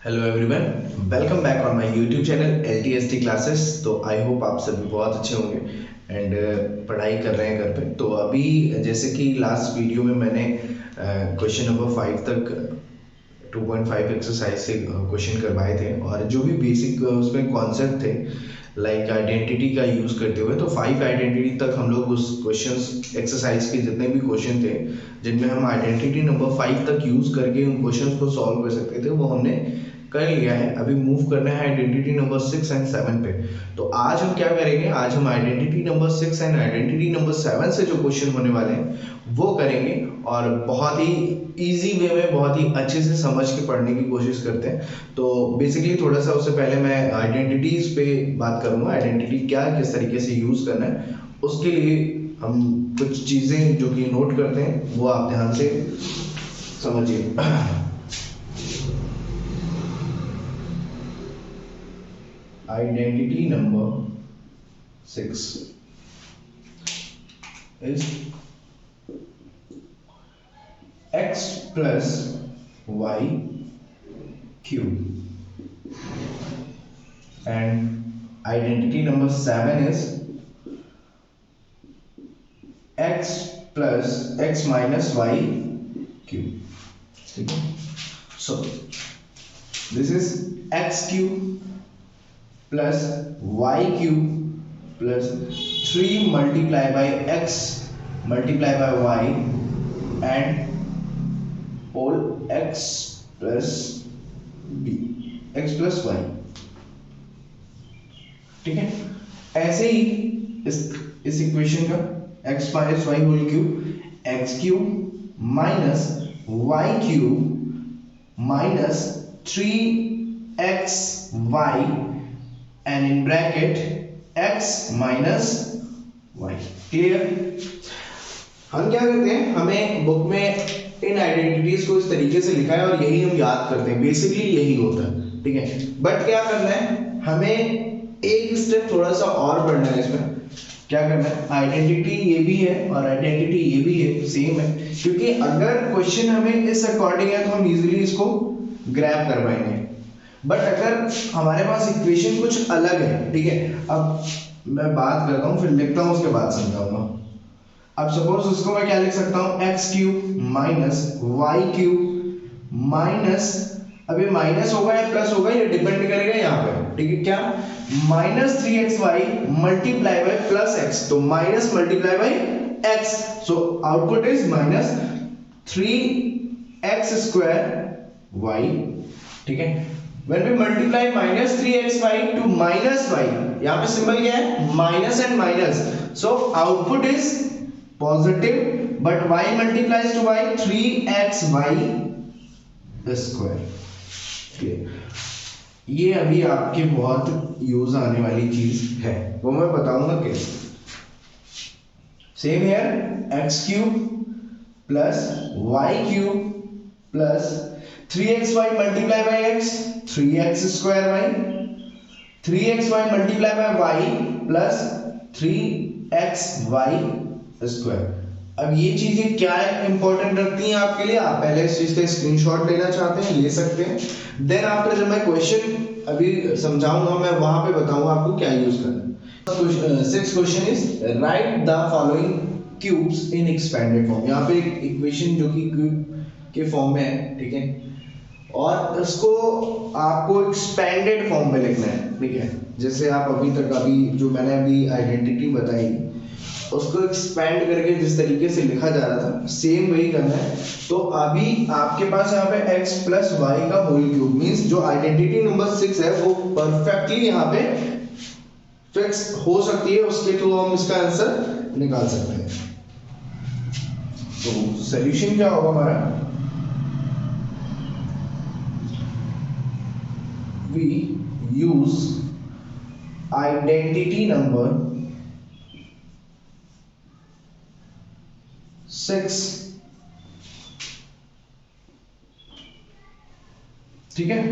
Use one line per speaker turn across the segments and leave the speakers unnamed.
Hello everyone, welcome back on my YouTube channel LTST classes. तो I hope आप सभी बहुत अच्छे होंगे एंड पढ़ाई कर रहे हैं घर पे। तो अभी जैसे कि लास्ट वीडियो में मैंने क्वेश्चन नंबर 5 तक 2.5 एक्सरसाइज से क्वेश्चन करवाए थे और जो भी बेसिक उसमें कॉन्सेप्ट थे लाइक आइडेंटिटी का यूज़ करते हुए, तो 5 आइडेंटिटी तक हम लोग उस क्वेश्चंस एक्सरसाइज के जितने भी क्वेश्चन थे जिनमें हम आइडेंटिटी नंबर 5 तक यूज़ करके उन क्वेश्चंस को सॉल्व कर सकते थे वो हमने कर लिया है। अभी मूव करना है आइडेंटिटी नंबर 6 एंड 7 पे। तो आज हम क्या करेंगे, आज हम identity number 6 and identity number 7 से जो क्वेश्चन होने वाले हैं वो करेंगे और बहुत ही इजी वे में बहुत ही अच्छे से समझ के पढ़ने की कोशिश करते हैं। तो बेसिकली थोड़ा सा उससे पहले मैं आइडेंटिटीज पे बात करूंगा, आइडेंटिटी क्या किस तरीके से यूज करना है उसके लिए हम कुछ चीजें जो कि नोट करते हैं वो आप ध्यान से समझिए। Identity number 6 is x plus y cube and identity number 7 is x plus x minus y cube. So this is x cube plus y cube plus 3 multiply by x multiply by y and whole x plus b x plus y। ठीक है, ऐसे ही इस equation का x minus y whole cube x cube minus y cube minus 3x y and in bracket x minus y। Clear? हम क्या करते हैं, हमें बुक में इन आइडेंटिटीज को इस तरीके से लिखा है और यही हम याद करते हैं, बेसिकली यही होता है। ठीक है, बट क्या करना है, हमें एक स्टेप थोड़ा सा और बढ़ना है। इसमें क्या करना है, आइडेंटिटी ये भी है और आइडेंटिटी ये भी है, सेम है, क्योंकि अगर क्वेश्चन हमें इस अकॉर्डिंग है तो हम इजीली इसको ग्रैब कर पाएंगे। बट अगर हमारे पास इक्वेशन कुछ अलग है, ठीक है, अब मैं बात करता हूँ फिर लिखता हूँ उसके बाद समझाऊंगा। अब सपोज उसको मैं क्या लिख सकता हूँ, x cube minus y cube minus, अभी माइनस होगा या प्लस होगा ये डिपेंड करेगा यहाँ पे, ठीक है, क्या minus 3xy multiply by plus x, तो minus multiply by x, so output is minus 3x square y। ठीक है, when we multiply minus 3xy to minus y, यहाँ पे सिंबल क्या है, minus and minus, so output is positive but y multiplies to y 3xy square। ये अभी आपके बहुत यूज आने वाली चीज है, वो मैं बताऊंगा कैसे। Same here x cube plus y cube plus 3xy multiply by x 3x square y, 3xy multiply by y plus 3xy square। अब ये चीजें क्या इंपॉर्टेंट रखती हैं आपके लिए, आप पहले इस चीज का स्क्रीनशॉट लेना चाहते हैं ले सकते हैं, देन आफ्टर जब मैं क्वेश्चन अभी समझाऊंगा मैं वहां पे बताऊंगा आपको क्या यूज करना है। Six question is right the following cubes in expanded form. यहाँ पे एक इक्वेशन जो कि क्यूब के फॉर्म में है, ठीक है, और इसको आपको एक्सपेंडेड फॉर्म में लिखना है। ठीक है, जैसे आप अभी तक अभी जो मैंने अभी आइडेंटिटी बताई उसको एक्सपेंड करके जिस तरीके से लिखा जा रहा था सेम वही करना है। तो अभी आपके पास यहाँ पे x प्लस वाई का होल क्यूब मीन्स जो आइडेंटिटी नंबर 6 है वो परफेक्टली यहाँ पे फिक्स हो सकती है, उसके थ्रू हम इसका आंसर निकाल सकते हैं। तो सॉल्यूशन क्या होगा हमारा, we use identity number 6। ठीक है,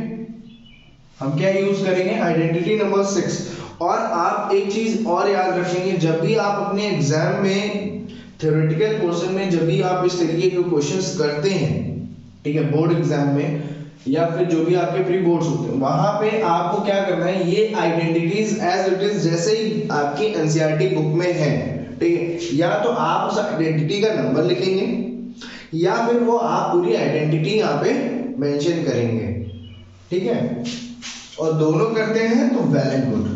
हम क्या यूज करेंगे, आइडेंटिटी नंबर 6। और आप एक चीज और याद रखेंगे, जब भी आप अपने एग्जाम में थ्योरेटिकल पोर्शन में जब भी आप इस तरीके के क्वेश्चंस करते हैं, ठीक है, बोर्ड एग्जाम में या फिर जो भी आपके प्री बोर्ड्स होते हैं, वहां पे आपको क्या करना है, ये आइडेंटिटीज एज इट इज जैसे ही आपकी एनसीईआरटी बुक में है, ठीक है, या तो आप उस आइडेंटिटी का नंबर लिखेंगे या फिर वो आप पूरी आइडेंटिटी यहाँ पे मेंशन करेंगे, ठीक है, और दोनों करते हैं तो वेल एंड गुड।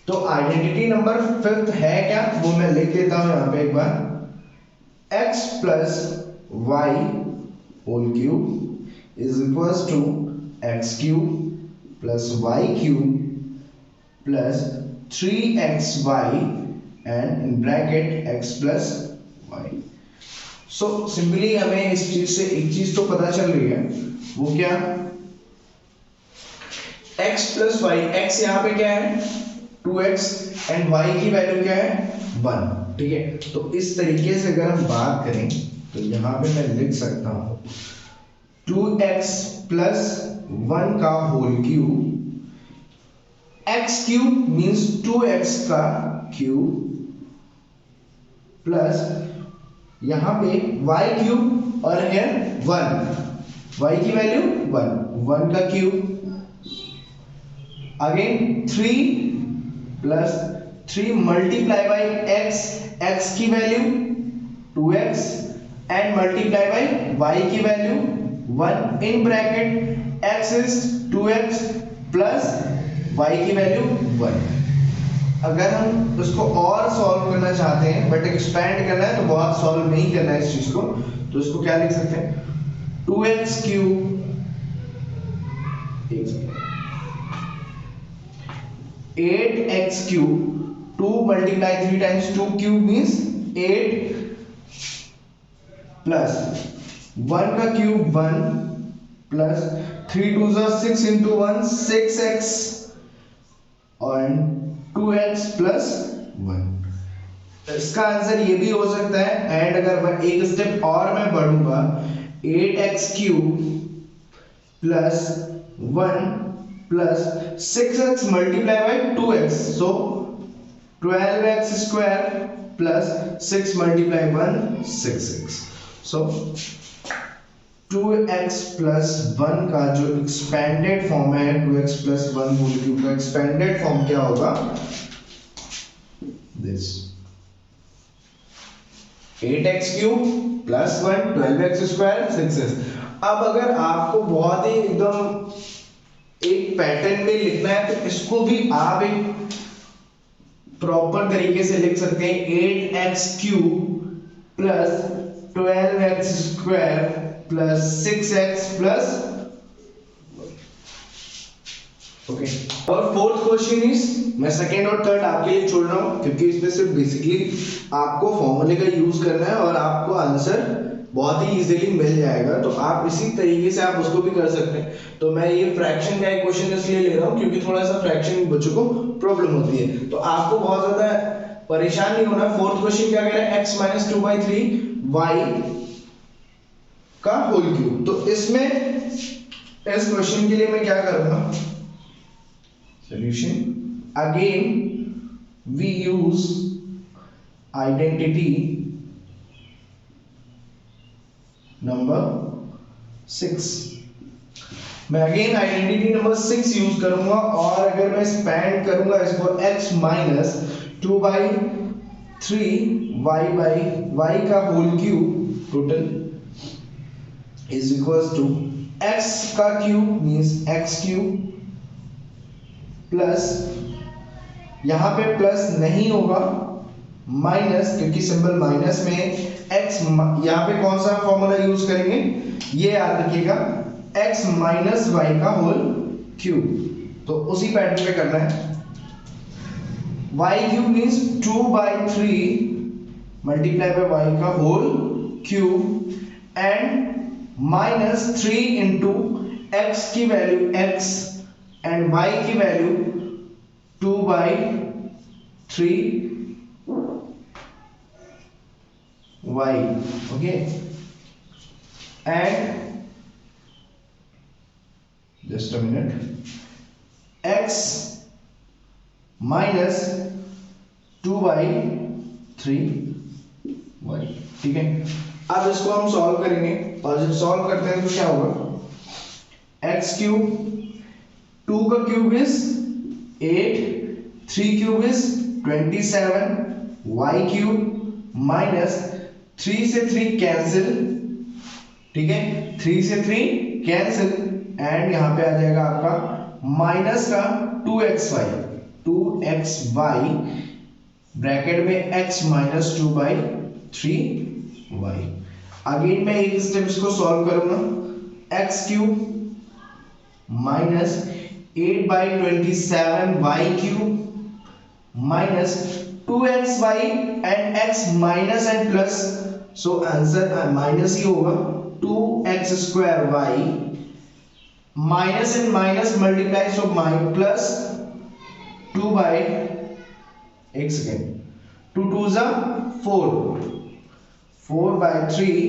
तो आइडेंटिटी नंबर 5th है क्या, वो मैं लिख देता हूं यहाँ पे एक बार, x plus y whole cube is equals to x cube plus y cube plus 3xy and in bracket x plus y. So simply हमें इस चीज से एक चीज तो पता चल रही है, वो क्या, x प्लस वाई, x यहाँ पे क्या है 2x एंड y की वैल्यू क्या है 1, ठीक है। तो इस तरीके से अगर हम बात करें तो यहाँ पे मैं लिख सकता हूँ 2x प्लस 1 का whole cube, x cube means 2x का क्यूब प्लस यहाँ पे y क्यूब और है 1, y की वैल्यू 1 का cube, again 3 plus 3 multiply by x की value 2x and multiply by y की value 1 in bracket x is 2x plus y की वैल्यू 1। अगर हम इसको और सॉल्व करना चाहते हैं बट एक्सपेंड करना है तो बहुत सॉल्व नहीं करना है इस चीज को, तो इसको क्या लिख सकते हैं 2x cube 8x cube 2 multiply 3 times 2 cube means 8 plus 1 का क्यूब 1 प्लस 3 2 6 into 1 6x और 2x प्लस 1। इसका आंसर ये भी हो सकता है, एंड अगर मैं एक स्टेप और मैं बढ़ूंगा 8x cube plus 1 plus 6x multiply by 2x, so 12x square plus 6 multiply 1 6x, so 2x plus 1 का जो एक्सपेंडेड फॉर्म है 2x प्लस 1 होल क्यूब का एक्सपेंडेड फॉर्म क्या होगा, this 8x cube plus 1 12x square 6x। अब अगर आपको बहुत ही एकदम एक पैटर्न में लिखना है तो इसको भी आप एक प्रॉपर तरीके से लिख सकते हैं 8x cube plus 12x square plus 6x plus, okay. और फोर्थ क्वेश्चन इज, मैं सेकेंड और थर्ड आपके लिए छोड़ रहा हूं क्योंकि इसमें सिर्फ बेसिकली आपको फॉर्मूले का यूज करना है और आपको आंसर बहुत ही इजीली मिल जाएगा, तो आप इसी तरीके से आप उसको भी कर सकते हैं। तो मैं ये फ्रैक्शन का एक क्वेश्चन इसलिए ले रहा हूँ क्योंकि थोड़ा सा फ्रैक्शन में बच्चों को प्रॉब्लम होती है, तो आपको बहुत ज्यादा परेशान नहीं होना। फोर्थ क्वेश्चन क्या कह रहा है, x माइनस 2/3 y का होल क्यूब। तो इसमें इस क्वेश्चन के लिए मैं क्या करूंगा, solution again we use identity number 6। मैं अगेन आइडेंटिटी नंबर 6 यूज करूंगा और अगर मैं स्पेंड करूंगा इसको x माइनस 2/3 y का whole cube total is equals to x का cube means x cube plus, यहां पे प्लस नहीं होगा माइनस, क्योंकि सिंबल माइनस में x, यहां पे कौन सा फॉर्मूला यूज करेंगे, ये याद रखिएगा x माइनस वाई का होल क्यूब। तो उसी पैटर्न पे करना है, y cube means 2/3 multiply by y का whole cube and minus 3 into x की वैल्यू x एंड y की value 2/3 y, okay, and just a minute, x minus 2/3 y, ठीक है। अब इसको हम सॉल्व करेंगे और जब सॉल्व करते हैं तो क्या होगा, एक्स क्यूब, 2 का cube is 8, 3 cube is 27, y cube minus 3 से 3 कैंसिल, ठीक है, 3 से 3 कैंसिल, एंड यहां पे आ जाएगा आपका माइनस का 2xy, 2xy ब्रैकेट में x माइनस 2/3y। अगेन मैं एक स्टेप इसको सॉल्व करूंगा, x cube minus 8/27 y cube minus 2xy and x minus and plus, so answer minus ही होगा, 2x² y minus and minus multiply, so plus 2 by, एक second, 2 2 जा 4, 4/3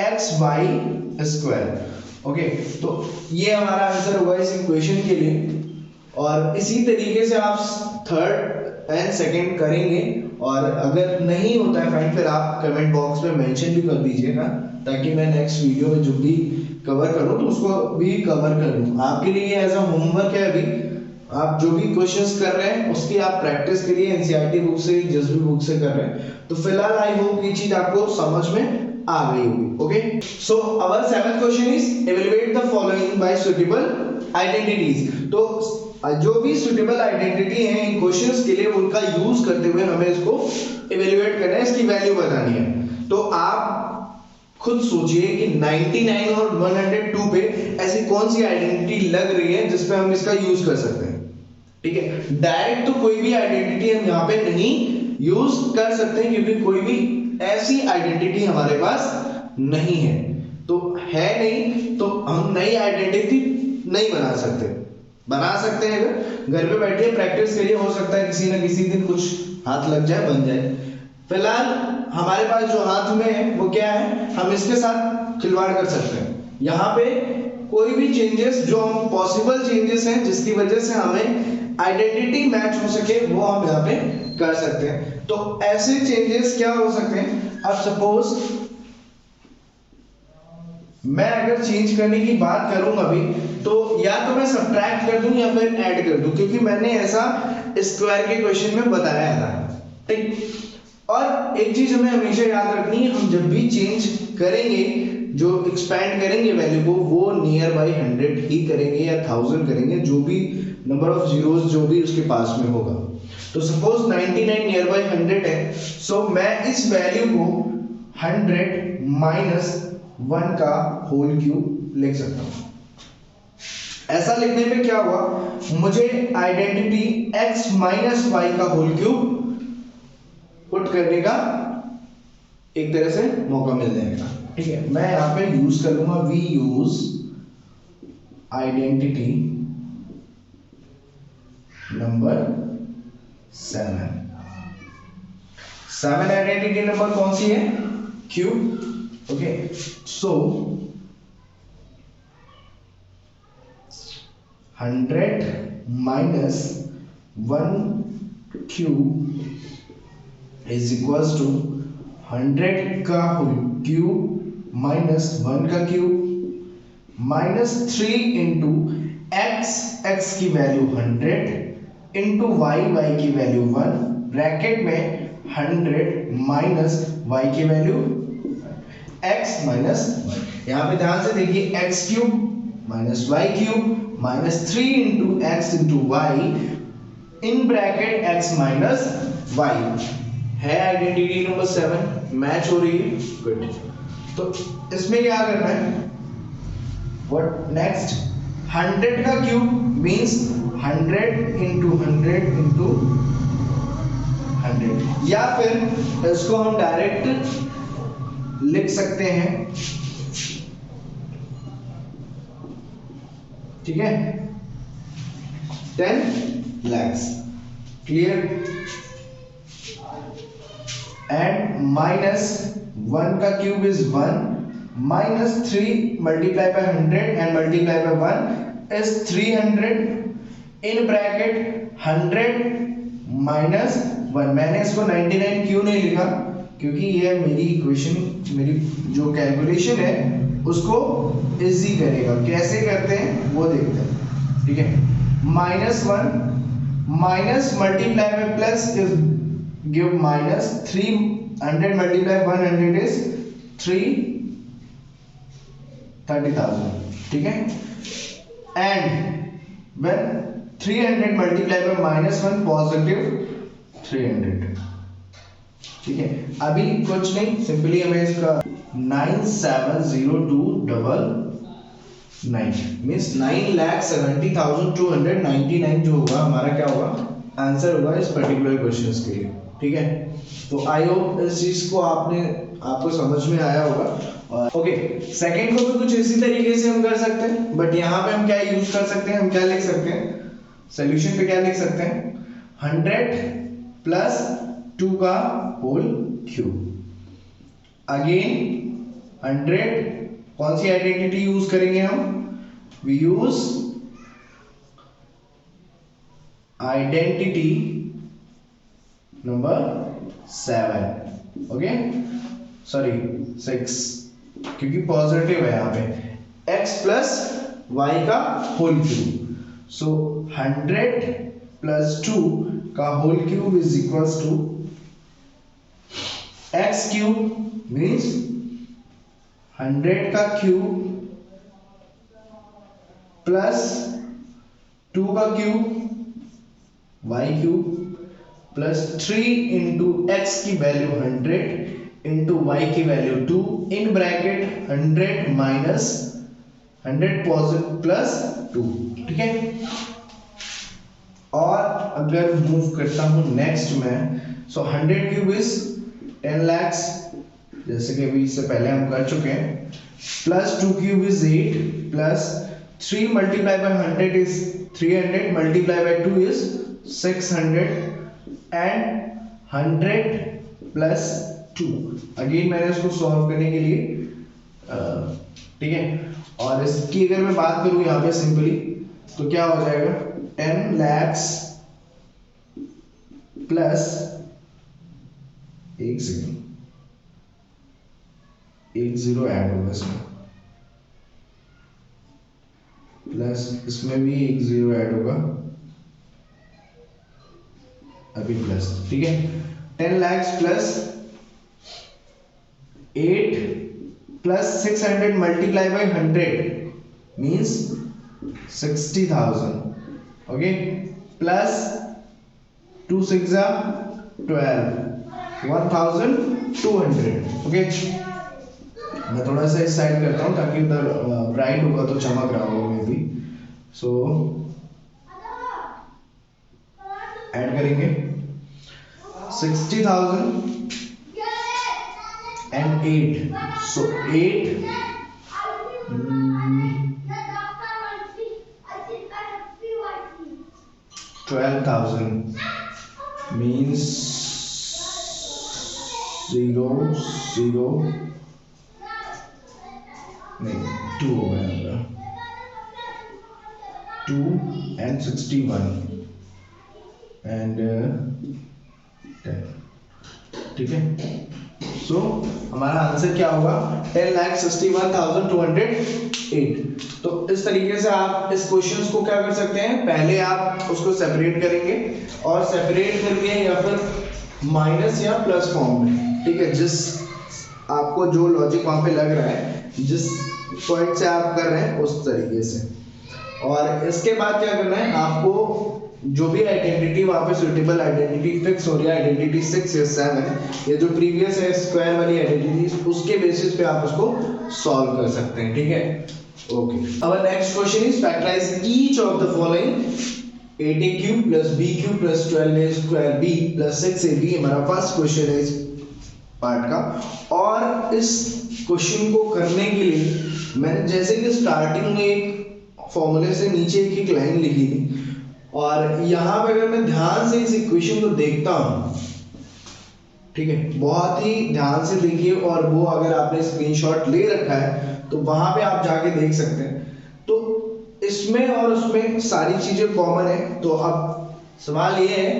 xy²। Okay, तो ये हमारा आंसर होगा इस इक्वेशन के लिए। और इसी तरीके से आप थर्ड एंड सेकंड करेंगे, और अगर नहीं होता है फाइंड, फिर आप कमेंट बॉक्स में मेंशन भी कर दीजिएगा, ताकि मैं नेक्स्ट वीडियो में जो भी कवर करूं तो उसको भी कवर कर लूं। आपके लिए एज अ होमवर्क है, अभी आप जो भी क्वेश्चंस कर रहे हैं उसकी आप प्रैक्टिस करिए, एनसीईआरटी बुक से, जिस भी बुक से कर रहे हैं। तो फिलहाल आई होप ये चीज आपको समझ में आ गई होगी। Okay, so our 7th question is evaluate the following by suitable identities. तो जो भी सुटेबल आइडेंटिटी है इन क्वेश्चंस के लिए, उनका यूज करते हुए हमें इसको इवैल्यूएट करना है, इसकी वैल्यू बतानी है। तो आप खुद सोचिए कि 99 और 102 पे ऐसी कौन सी आइडेंटिटी लग रही है जिसपे हम इसका यूज कर सकते हैं। ठीक है, डायरेक्ट तो कोई भी आइडेंटिटी हम यहाँ पे नहीं यूज कर सकते हैं, क्योंकि कोई भी ऐसी आइडेंटिटी हमारे पास नहीं है, तो है नहीं, तो हम नई आइडेंटिटी नहीं बना सकते। बना सकते हैं अगर घर पे बैठिए, प्रैक्टिस करिए, हो सकता है किसी ना किसी दिन कुछ हाथ लग जाए, बन जाए। फिलहाल हमारे पास जो हाथ में है वो क्या है, हम इसके साथ खिलवाड़ कर सकते हैं। यहाँ पे कोई भी चेंजेस जो हम पॉसिबल चेंजेस हैं जिसकी वजह से हमें आइडेंटिटी मैच हो सके, वो हम यहाँ पे कर सकते हैं। तो ऐसे चेंजेस क्या हो सकते हैं, अब सपोज मैं अगर चेंज करने की बात करूं अभी, तो या तो मैं सब्ट्रैक्ट कर दूं या फिर ऐड कर दूं, क्योंकि मैंने ऐसा स्क्वायर के क्वेश्चन में बताया था। ठीक, और एक चीज हमें हमेशा याद रखनी है, हम जब भी चेंज करेंगे, जो एक्सपैंड करेंगे वैल्यू को, वो नियर बाई 100 ही करेंगे या 1000 करेंगे, जो भी नंबर ऑफ जीरोस जो भी उसके पास में होगा। तो सपोज 99 नियर बाई 100 है, सो मैं इस वैल्यू को 100 माइनस 1 का होल क्यूब लिख सकता हूं। ऐसा लिखने पे क्या हुआ, मुझे आइडेंटिटी x माइनस वाई का होल क्यूब पुट करने का एक तरह से मौका मिल जाएगा। ठीक है, मैं यहां पे यूज कर लूंगा, we use identity number 7 identity number कौन सी है, cube. Okay, so 100 minus 1 cube is equals to 100 का होल क्यूब माइनस 1 का क्यूब माइनस 3 इंटू एक्स की वैल्यू 100 इंटू वाई की वैल्यू 1 ब्रैकेट में 100 माइनस वाई की वैल्यू x माइनस वाई। यहाँ पे ध्यान से देखिए, x cube minus y cube minus 3 into x into Y in bracket x minus y है आइडेंटिटी नंबर 7, मैच हो रही है, गुड। तो इसमें क्या करना है, व्हाट नेक्स्ट, 100 का क्यूब मींस 100 इंटू 100 इंटू 100, या फिर इसको हम डायरेक्ट लिख सकते हैं, ठीक है, 10 lakhs, क्लियर। एंड माइनस 1 का cube is 1 minus 3 multiply by 100 and multiply by 1 is 300 in bracket 100 minus 1। मैंने इसको 99 क्यों नहीं लिखा, क्योंकि ये मेरी इक्वेशन, मेरी जो कैलकुलेशन है उसको इजी करेगा। कैसे करते हैं वो देखते हैं, ठीक है। -1 minus multiply by plus give minus 300 multiply 100 is 30,000, ठीक है। And when 300 multiply by -1 positive 300, ठीक है। अभी कुछ नहीं, सिंपली हमें इसका 970299 मीन्स 9,70,299 जो होगा हमारा क्या होगा, आंसर होगा इस पर्टिकुलर क्वेश्चन के लिए, ठीक है। तो आई होप इस चीज को आपको समझ में आया होगा। और ओके, सेकंड को भी कुछ इसी तरीके से हम कर सकते हैं, बट यहाँ पे हम क्या यूज कर सकते हैं, हम क्या लिख सकते हैं सोल्यूशन पे, क्या लिख सकते हैं 100 प्लस 2 का होल क्यूब। अगेन 100, कौन सी आइडेंटिटी यूज करेंगे हम, we use identity number 7, okay, sorry 6, क्योंकि पॉजिटिव है यहाँ पे x प्लस y का होल क्यूब। सो 100 प्लस 2 का whole cube is equals to x cube means 100 का क्यूब प्लस 2 का cube y cube plus 3 into x की वैल्यू 100 इंटू y की value 2 in bracket 100 minus 100 positive plus 2, ठीक है। और अगर मूव करता हूं नेक्स्ट में, सो 100 क्यूब इज 10 lakhs, जैसे कि अभी इससे पहले हम कर चुके हैं, plus 2 cube is 8 plus 3 multiply by 100 is 300 multiply by 2 is 600 and 100 plus 2। Again मैंने इसको सॉल्व करने के लिए, ठीक है। और इसकी अगर मैं बात करूं यहाँ पे सिंपली, तो क्या हो जाएगा 10 lakhs प्लस, एक सेकेंड, एक जीरो ऐड होगा इसमें, प्लस इसमें भी एक जीरो ऐड होगा, अभी प्लस, ठीक है। 10 lakhs plus 8 plus 600 multiply by 100 means 60,000, okay, plus 2 6 12 1200, okay. मैं थोड़ा सा इस साइड करता हूँ ताकि उधर ब्राइट होगा तो चमक रहा होगा मे बी। सो ऐड करेंगे 60,000 and 8, so 8 12,000 means 0 0 नहीं 2 हो गया, 2 and 61 and 10, ठीक है। सो हमारा आंसर क्या होगा 10,61,208। तो इस तरीके से आप इस क्वेश्चंस को क्या कर सकते हैं, पहले आप उसको सेपरेट करेंगे और सेपरेट करके या फिर माइनस या प्लस फॉर्म में, ठीक है, जिस आपको जो लॉजिक वहां पे लग रहा है, जिस पॉइंट से आप कर रहे हैं उस तरीके से। और इसके बाद क्या करना है, आपको जो भी आइडेंटिटी वहां पे सुटेबल आइडेंटिटी फिक्स हो रही है, आइडेंटिटी 6 या 7, ये जो प्रीवियस है स्क्वायर वाली आइडेंटिटी, उसके बेसिस पे आप उसको सॉल्व कर सकते हैं, ठीक है। Okay, our next question is factorise each of the following 8a cube plus b cube plus 12a square b plus 6ab। हमारा फर्स्ट क्वेश्चन है इस पार्ट का। और इस क्वेश्चन को करने के लिए मैंने जैसे कि स्टार्टिंग में एक फॉर्मूले से नीचे एक लाइन लिखी थी, और यहाँ पे अगर मैं ध्यान से इस इक्वेशन को देखता हूँ, ठीक है, बहुत ही ध्यान से देखिए, और वो अगर आपने स्क्रीनशॉट ले रखा है तो वहां पे आप जाके देख सकते हैं। तो इसमें और उसमें सारी चीजें कॉमन है। तो अब सवाल ये है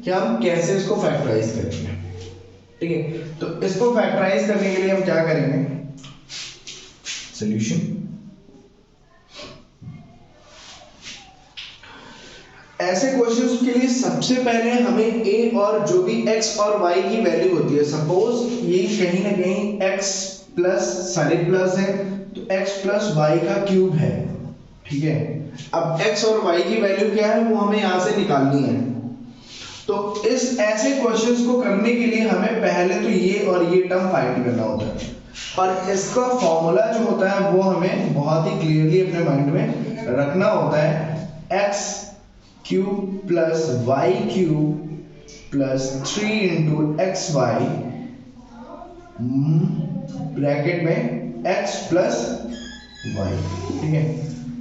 कि हम कैसे इसको फैक्टराइज करेंगे, ठीक है। तो इसको फैक्टराइज करने के लिए हम क्या करेंगे, सॉल्यूशन। ऐसे क्वेश्चंस के लिए सबसे पहले हमें a और जो भी x और y की वैल्यू होती है, सपोज ये कहीं ना कहीं x प्लस सारे प्लस है तो x प्लस वाई का क्यूब है, ठीक है। अब x और y की वैल्यू क्या है वो हमें यहां से निकालनी है। तो इस ऐसे क्वेश्चंस को करने के लिए हमें पहले तो ये और ये टर्म फाइंड करना होता है, और इसका फॉर्मूला जो होता है वो हमें बहुत ही क्लियरली अपने माइंड में रखना होता है। x cube plus y cube plus 3 into x y bracket में x प्लस वाई, ठीक है।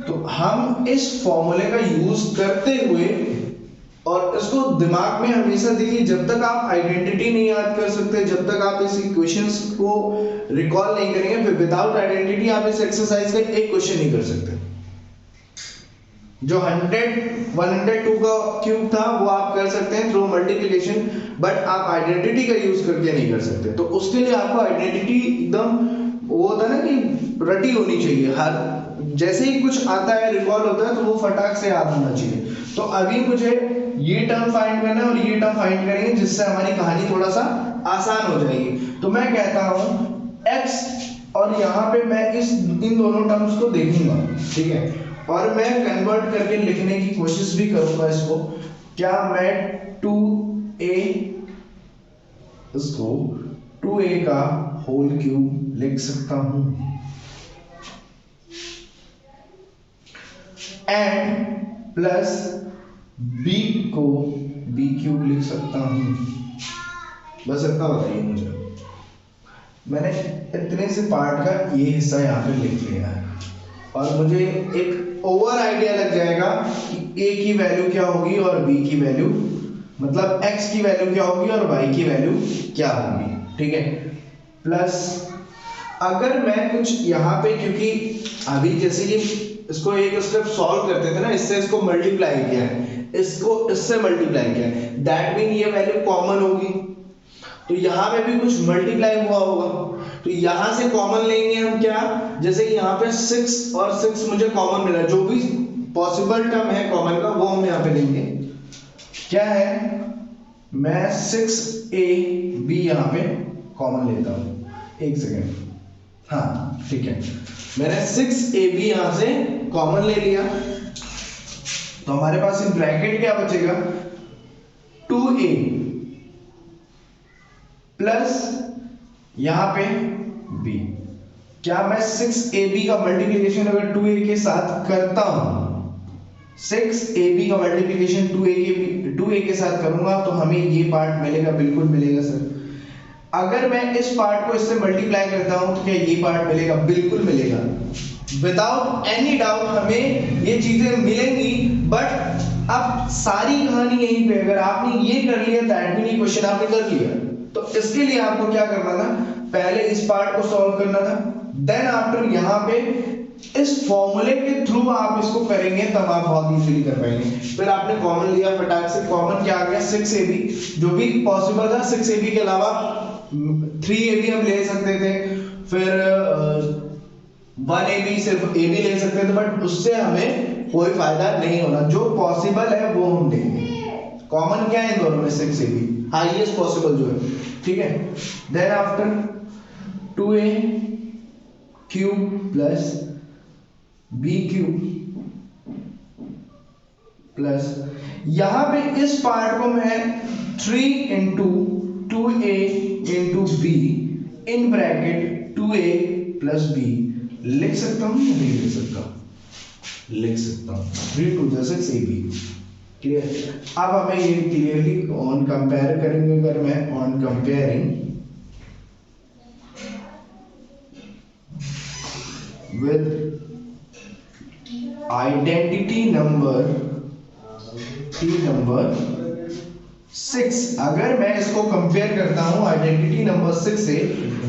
तो हम इस फॉर्मूले का यूज करते हुए, और इसको दिमाग में हमेशा देखिए, जब तक आप आइडेंटिटी नहीं याद कर सकते, जब तक आप इस इक्वेशंस को रिकॉल नहीं करेंगे, फिर विदाउट आइडेंटिटी आप इस एक्सरसाइज का एक क्वेश्चन नहीं कर सकते। जो 102 का क्यूब था वो आप कर सकते हैं थ्रू मल्टीप्लिकेशन, बट आप आइडेंटिटी का यूज करके नहीं कर सकते। तो उसके लिए आपको आइडेंटिटी एकदम वो होता है ना कि रटी होनी चाहिए, हर जैसे ही कुछ आता है रिकॉल होता है तो वो फटाक से याद होना चाहिए। तो अभी मुझे ये टर्म फाइंड करना है और ये टर्म फाइंड करेंगे, जिससे हमारी कहानी थोड़ा सा आसान हो जाएगी। तो मैं कहता हूं x, और यहाँ पे मैं इन दोनों टर्म्स को देखूंगा, ठीक है, और मैं कन्वर्ट करके लिखने की कोशिश भी करूंगा इसको। क्या मैं 2a इसको 2a का होल क्यूब लिख सकता हूं, एंड प्लस b को b क्यूब लिख सकता हूं। बस इतना बताइए मुझे। मैंने इतने से पार्ट का ये हिस्सा यहाँ पे लिख लिया है, और मुझे एक ओवर आइडिया लग जाएगा कि a की वैल्यू क्या होगी और b की वैल्यू, मतलब x की वैल्यू क्या होगी और y की वैल्यू क्या होगी, ठीक है। प्लस अगर मैं कुछ यहाँ पे, क्योंकि अभी जैसे ये इसको एक स्टेप सॉल्व करते थे ना, इससे इसको मल्टीप्लाई किया है, इसको इससे मल्टीप्लाई किया है, दैट मीन ये वैल्यू कॉमन होगी, तो यहाँ पे भी कुछ मल्टीप्लाई हुआ होगा। तो यहाँ से कॉमन लेंगे हम क्या, जैसे कि यहाँ पे 6 और 6 मुझे कॉमन मिला, जो भी पॉसिबल टर्म है कॉमन का वो हम यहाँ पे लेंगे। क्या है, मैं 6ab यहाँ पे कॉमन लेता हूँ, एक सेकेंड, हाँ ठीक है, मैंने 6ab यहाँ से कॉमन ले लिया, तो हमारे पास इन ब्रैकेट क्या बचेगा, 2a प्लस यहाँ पे b। क्या मैं 6ab का मल्टीप्लिकेशन अगर 2a के साथ करता हूं, 6ab का मल्टीप्लिकेशन 2a के साथ करूंगा तो हमें ये पार्ट मिलेगा, बिल्कुल मिलेगा सर। अगर मैं इस पार्ट को इससे मल्टीप्लाई करता हूं तो क्या ये पार्ट मिलेगा, बिल्कुल मिलेगा, विदाउट एनी डाउट हमें ये चीजें मिलेंगी। बट अब सारी कहानी यहीं पे, अगर आपने ये कर लिया दैट मीन ये क्वेश्चन आपने कर लिया, तो इसके लिए आपको क्या करना था, पहले इस पार्ट को सॉल्व करना था, देन आफ्टर यहाँ पे इस फॉर्मूले के थ्रू आप इसको करेंगे, तब आप बहुत इजीली कर पाएंगे। फिर आपने कॉमन लिया, फटाक से कॉमन क्या आ गया, 6ab, जो भी पॉसिबल था, 6ab के अलावा 3ab हम ले सकते थे, फिर 1ab सिर्फ ab ले सकते थे, बट उससे हमें कोई फायदा नहीं होना, जो पॉसिबल है वो हम लेंगे। कॉमन क्या है इन दोनों में, 6ab हाईएस्ट पॉसिबल जो है, ठीक है। Then after 2a cube plus b cube plus, यहां पे इस पार्ट को मैं 3 into 2a into b in bracket 2a plus b लिख सकता हूं, नहीं लिख सकता, लिख सकता हूं, 3 2 6ab, क्लियर। अब हमें ये क्लियरली ऑन कंपेयर करेंगे, अगर मैं on comparing with identity number 6, अगर मैं इसको कंपेयर करता हूं आइडेंटिटी नंबर 6 से,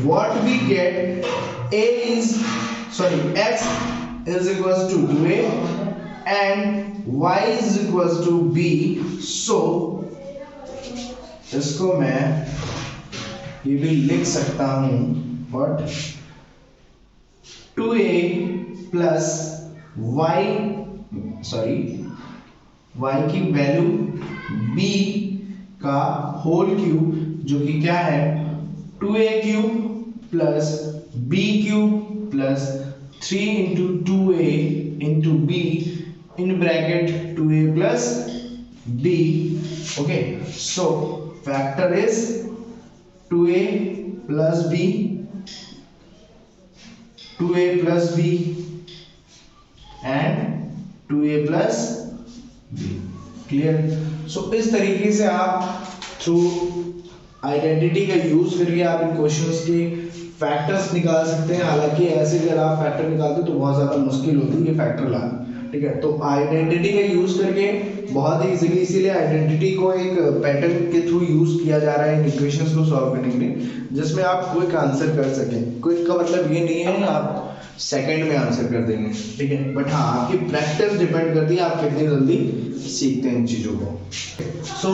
what we get, x is equals to 2a and y is equals to b, so इसको मैं ये भी लिख सकता हूं, what 2a प्लस y की वैल्यू b का होल क्यूब, जो कि क्या है 2a cube plus b cube plus 3 into 2a into b in bracket 2a plus b. Okay, so factor is 2a plus b, 2a plus b and 2a plus b. Clear? So इस तरीके से आप through identity का use करके आप इन questions के factors निकाल सकते हैं. हालांकि ऐसे अगर आप फैक्टर निकालते हो तो बहुत ज्यादा मुश्किल होती है ये फैक्टर लाना. ठीक है, तो आइडेंटिटी का यूज करके बहुत ही इजीली, इसीलिए आइडेंटिटी को एक पैटर्न के थ्रू यूज किया जा रहा है इन इक्वेशंस को सॉल्व करने के लिए, जिसमें आप क्विक आंसर कर सकें. क्विक का मतलब ये नहीं है आप सेकंड में आंसर कर देंगे, ठीक है, बट हाँ आपकी प्रैक्टिस डिपेंड करती है आप कितनी जल्दी सीखते हैं इन चीजों को. सो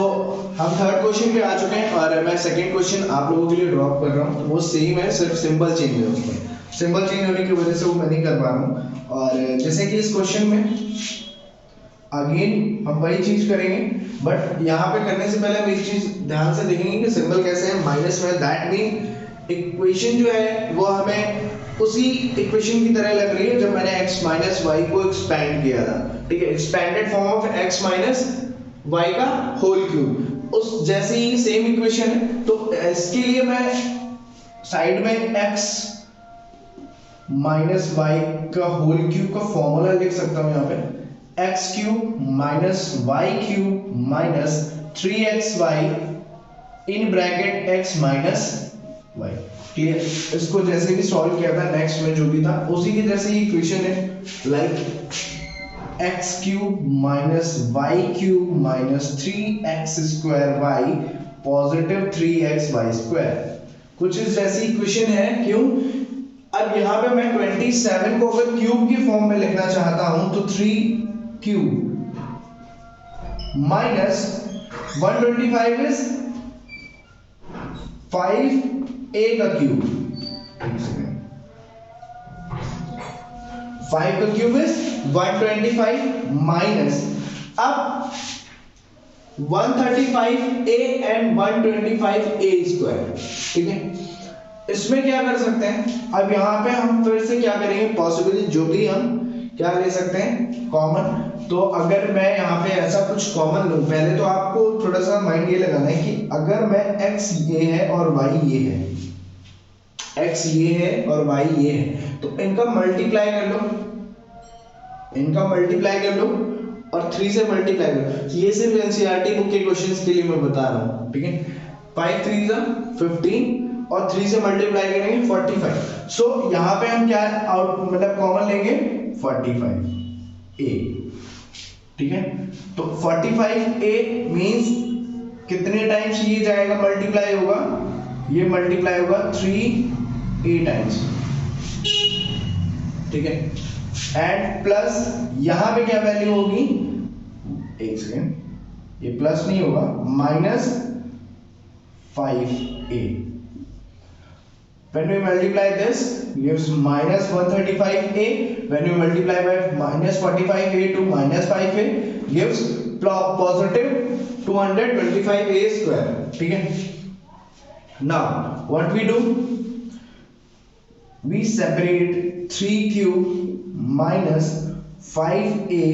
हम थर्ड क्वेश्चन पे आ चुके हैं और मैं सेकंड क्वेश्चन आप लोगों के लिए ड्रॉप कर रहा हूँ. वो सेम है, सिर्फ सिंबल चेंज है उसमें. सिंबल चेंज होने की वजह से वो मैं नहीं कर पा रहा हूँ. और जैसे कि इस क्वेश्चन में अगेन हम वही चीज करेंगे, बट यहाँ पे करने से पहले हम एक चीज ध्यान से देखेंगे कि सिंबल कैसे है माइनस में. दैट मीन इक्वेशन जो है वो हमें उसी इक्वेशन की तरह लग रही है जब मैंने x माइनस वाई को एक्सपैंड किया था. ठीक है, expanded form of x minus y का होल क्यूब, उस जैसे ही सेम इक्वेशन है. तो इसके लिए मैं साइड में x माइनस वाई का होल क्यूब का फॉर्मूला लिख सकता हूं यहाँ पे, x cube minus y cube minus 3xy in bracket x minus y. Clear? इसको जैसे भी सॉल्व किया था नेक्स्ट में जो भी था उसी के जैसे ही इक्वेशन है, like x cube minus y cube minus 3x square y positive 3x y square. कुछ इस जैसी इक्वेशन है. क्यों? अब यहाँ पे मैं 27 को अगर क्यूब की फॉर्म में लिखना चाहता हूं तो 3 क्यूब माइनस 125 इज 5a का क्यूब. 5 का क्यूब इज 125 माइनस, अब 135a एंड 125a स्क्वायर. ठीक है, इसमें क्या कर सकते हैं, अब यहाँ पे हम फिर से क्या करेंगे, पॉसिबली जो भी हम क्या ले सकते हैं कॉमन. तो अगर मैं यहाँ पे ऐसा कुछ कॉमन लूं, पहले तो आपको थोड़ा सा माइंड ये लगाना है कि अगर मैं x ये है और y ये है, x ये है और y ये है, तो इनका मल्टीप्लाई कर लो, इनका मल्टीप्लाई कर लो और 3 से मल्टीप्लाई करो. ये सिर्फ एनसीईआरटी बुक के क्वेश्चंस के लिए मैं बता रहा हूँ. ठीक है, 5 3 15 और 3 से मल्टीप्लाई करेंगे 45. सो यहाँ पे हम क्या आउट मतलब कॉमन लेंगे 45a. ठीक है, तो 45a मींस कितने टाइम्स ये जाएगा मल्टीप्लाई होगा, ये मल्टीप्लाई होगा 3a टाइम्स. ठीक है, एंड प्लस यहाँ पे क्या वैल्यू होगी, एक सेकेंड, ये प्लस नहीं होगा, minus 5a. When we multiply this gives minus 135a. When we multiply by minus 45a to minus 5a gives positive 225a square. ठीक है, now what we do, we separate 3 cube minus 5a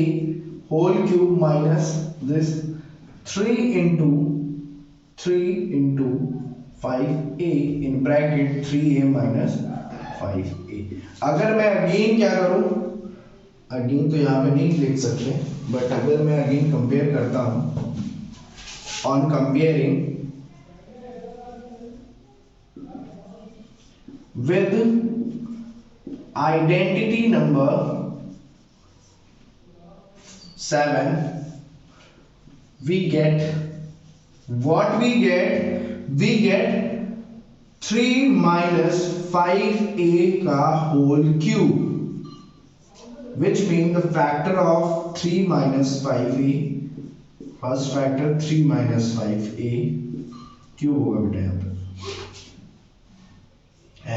whole cube minus this 3 into 5a in bracket 3a minus 5a. अगर मैं again क्या करूं, again तो यहाँ पे नहीं लिख सकते, बट अगर मैं अगेन कंपेयर करता हूं, on comparing with identity number 7 we get what we get 3 minus 5a का whole cube, which means the factor of 3 minus 5a, first factor 3 minus 5a क्यों होगा बेटा यहाँ पे,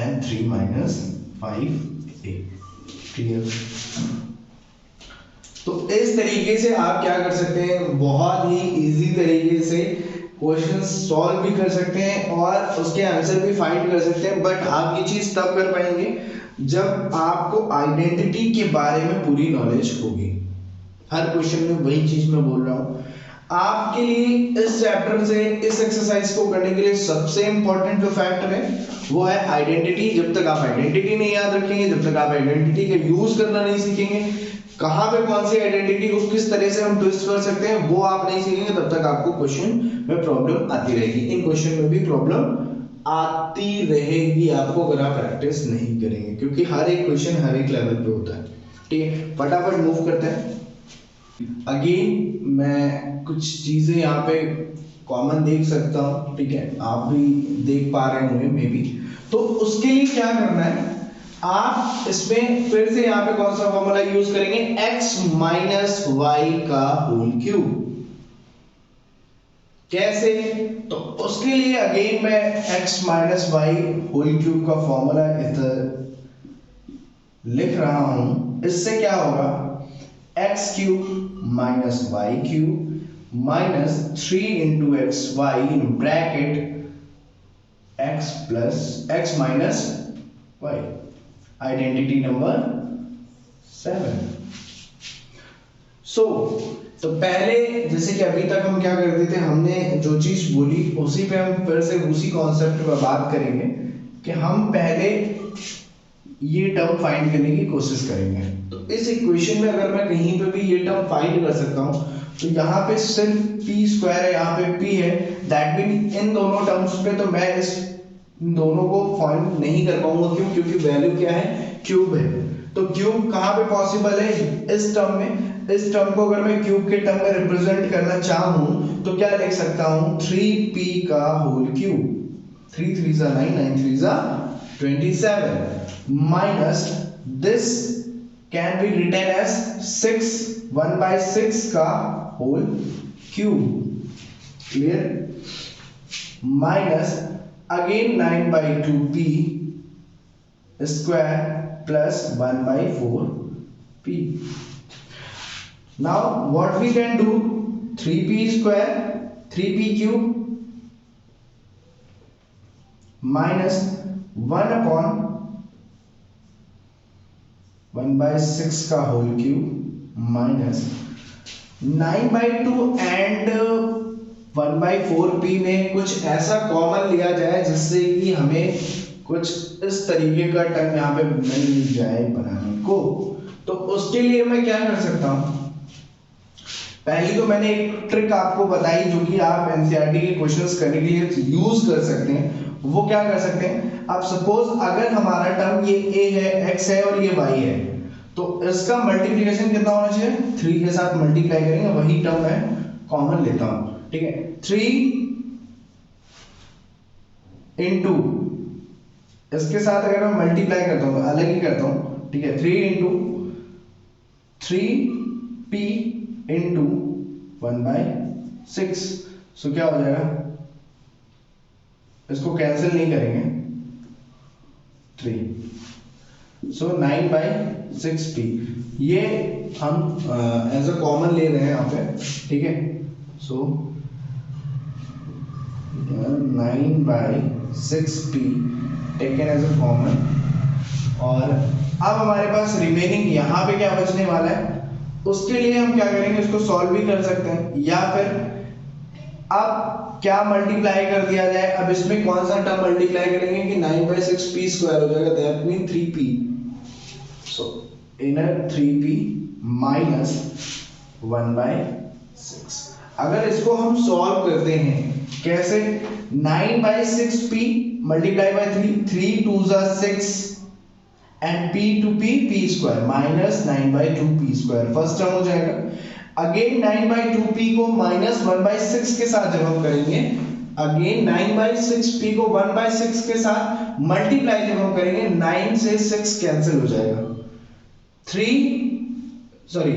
and 3 minus 5a. तो इस तरीके से आप क्या कर सकते हैं, बहुत ही इजी तरीके से क्वेश्चन सॉल्व भी कर सकते हैं और उसके आंसर भी फाइंड कर सकते हैं। बट आप ये चीज तब कर पाएंगे जब आपको आइडेंटिटी के बारे में पूरी नॉलेज होगी। हर क्वेश्चन में वही चीज मैं बोल रहा हूं। आपके लिए इस चैप्टर से इस एक्सरसाइज को करने के लिए सबसे इंपॉर्टेंट जो फैक्टर है वो है आइडेंटिटी। जब तक आप आइडेंटिटी नहीं याद रखेंगे, जब तक आप आइडेंटिटी का यूज करना नहीं सीखेंगे, कहां पे कौन सी आइडेंटिटी को किस तरह से हम ट्विस्ट कर सकते हैं वो आप नहीं सीखेंगे, तब तक आपको क्वेश्चन में प्रॉब्लम आती रहेगी। इन क्वेश्चन में भी प्रॉब्लम आती रहेगी आपको अगर आप प्रैक्टिस नहीं करेंगे, क्योंकि हर एक क्वेश्चन हर एक लेवल पे होता है। ठीक है, फटाफट मूव करते हैं। अगेन मैं कुछ चीजें यहाँ पे कॉमन देख सकता हूँ, ठीक है, आप भी देख पा रहे होंगे मे बी। तो उसके लिए क्या करना है, आप इसमें फिर से यहाँ पे कौन सा फॉर्मूला यूज करेंगे, x माइनस वाई का होल क्यूब। कैसे, तो उसके लिए अगेन मैं x minus y whole cube का फॉर्मूला इधर लिख रहा हूं। इससे क्या होगा, x cube minus y cube minus 3 into x y in bracket x plus x minus y. Identity number 7। तो पहले जैसे कि अभी तक हम क्या करते थे, हमने जो चीज बोली उसी पे हम फिर से उसी कॉन्सेप्ट पे बात करेंगे कि हम पहले ये टर्म फाइंड करने की कोशिश करेंगे। तो इस इक्वेशन में अगर मैं कहीं पे भी ये टर्म फाइंड कर सकता हूं, तो यहाँ पे सिर्फ p स्क्वायर है, यहाँ पे p है, दैट मीन इन दोनों टर्म्स पे तो मैं इन दोनों को फाइंड नहीं कर पाऊंगा। क्यों? क्योंकि वैल्यू क्या है, क्यूब है। तो क्यूब कहाँ पे पॉसिबल है, इस टर्म में। इस टर्म को अगर मैं क्यूब के टर्म में रिप्रेजेंट करना चाहूं तो क्या लिख सकता हूं, 3p का होल क्यूब। 3 3 जा 9, 9 3 जा 27 minus this can be written as 6 1/6 का whole cube. Clear? Minus again 9/2p square plus 1/4p। Now what we can do, 3p square 3p cube minus 1 upon 1/6 का whole cube minus 9/2 and 1/4p में कुछ ऐसा common लिया जाए जिससे कि हमें कुछ इस तरीके का टर्म यहाँ पे मिल जाए बनाने को। तो उसके लिए मैं क्या कर सकता हूँ, पहली तो मैंने एक ट्रिक आपको बताई जो कि आप एनसीईआरटी के क्वेश्चंस करने के लिए यूज कर सकते हैं। वो क्या कर सकते हैं, आप सपोज अगर हमारा टर्म ये a है, x है और ये y है, तो इसका मल्टीप्लिकेशन कितना होना चाहिए, 3 के साथ मल्टीप्लाई करेंगे, वही टर्म मैं कॉमन लेता हूं। ठीक है, 3 इंटू इसके साथ अगर मैं मल्टीप्लाई करता हूं, अलग ही करता हूं, ठीक है, 3 इंटू 3p इंटू 1/6। सो क्या हो जाएगा, इसको कैंसिल नहीं करेंगे, 3, सो 9/6p। ये हम एज अ कॉमन ले रहे हैं यहाँ पे, ठीक है। So 9/6p taken as a common. और अब हमारे पास रिमेनिंग यहाँ पे क्या बचने वाला है, उसके लिए हम क्या करेंगे, इसको सॉल्व भी कर सकते हैं, या फिर अब क्या मल्टीप्लाई कर दिया जाए। अब इसमें कौन सा टर्म मल्टीप्लाई करेंगे कि 9/6p स्क्वायर हो जाएगा, that mean 3p। So inner 3p minus 1/6। अगर इसको हम सॉल्व करते हैं कैसे, 9/6p मल्टीप्लाई बाय 3 2 जा 6 and p to p square minus 9/2p square first term हो जाएगा। अगेन 9/2p को माइनस 1/6 के साथ जब हम करेंगे, अगेन 9/6p को 1/6 के साथ मल्टीप्लाई जब हम करेंगे, 9 से 6 कैंसिल हो जाएगा, 3 सॉरी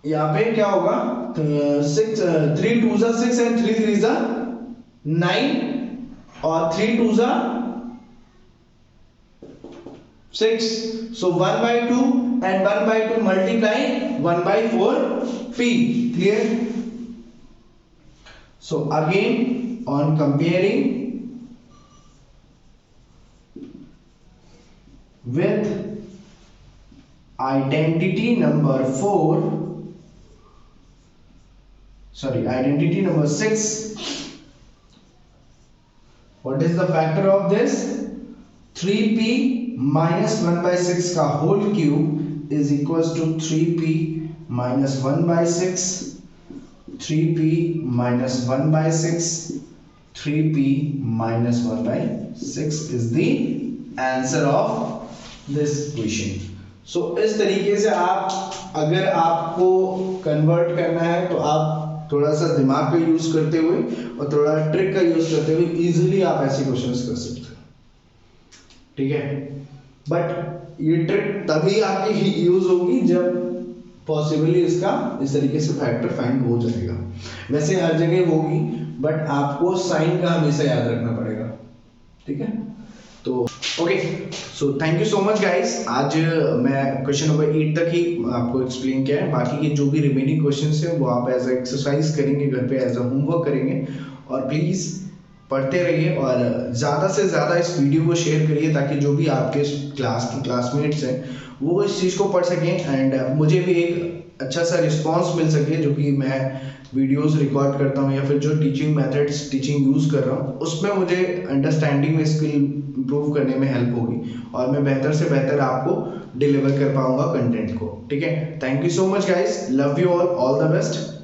यहाँ पे क्या होगा, 3 2 जा 6 एंड 3 3 जा 9 और 3 2 जा 6. So 1 by 2 and 1 by 2 multiply 1 by 4p. Clear? So again on comparing with identity number 6, what is the factor of this? 3p minus 1 by 6 का whole cube is equals to 3p minus 1 by 6, 3p minus 1 by 6, 3p minus 1 by 6 is the answer of this question. So इस तरीके से आप अगर आपको convert करना है तो आप थोड़ा सा दिमाग का यूज करते हुए और थोड़ा ट्रिक का यूज करते हुए इजीली आप ऐसे क्वेश्चंस कर सकते हो, ठीक है। बट ये ट्रिक तभी आपकी यूज होगी जब पॉसिबली इसका इस तरीके से फैक्टर फाइंड हो जाएगा। वैसे हर जगह होगी बट आपको साइन का हमेशा याद रखना पड़ेगा, ठीक है। तो okay, so thank you so much guys. आज मैं क्वेश्चन नंबर 8 तक ही आपको एक्सप्लेन किया है। बाकी के जो भी रिमेनिंग क्वेश्चंस हैं वो आप एज एक्सरसाइज करेंगे घर पे, एज अ होमवर्क करेंगे। और प्लीज़ पढ़ते रहिए और ज़्यादा से ज़्यादा इस वीडियो को शेयर करिए ताकि जो भी आपके क्लास के क्लासमेट्स हैं वो इस चीज़ को पढ़ सकें एंड मुझे भी एक अच्छा सा रिस्पांस मिल सके जो कि मैं वीडियोस रिकॉर्ड करता हूँ या फिर जो टीचिंग मेथड्स टीचिंग यूज़ कर रहा हूँ उसमें मुझे अंडरस्टैंडिंग में स्किल इम्प्रूव करने में हेल्प होगी और मैं बेहतर से बेहतर आपको डिलीवर कर पाऊंगा कंटेंट को, ठीक है। Thank you so much guys, love you all the best.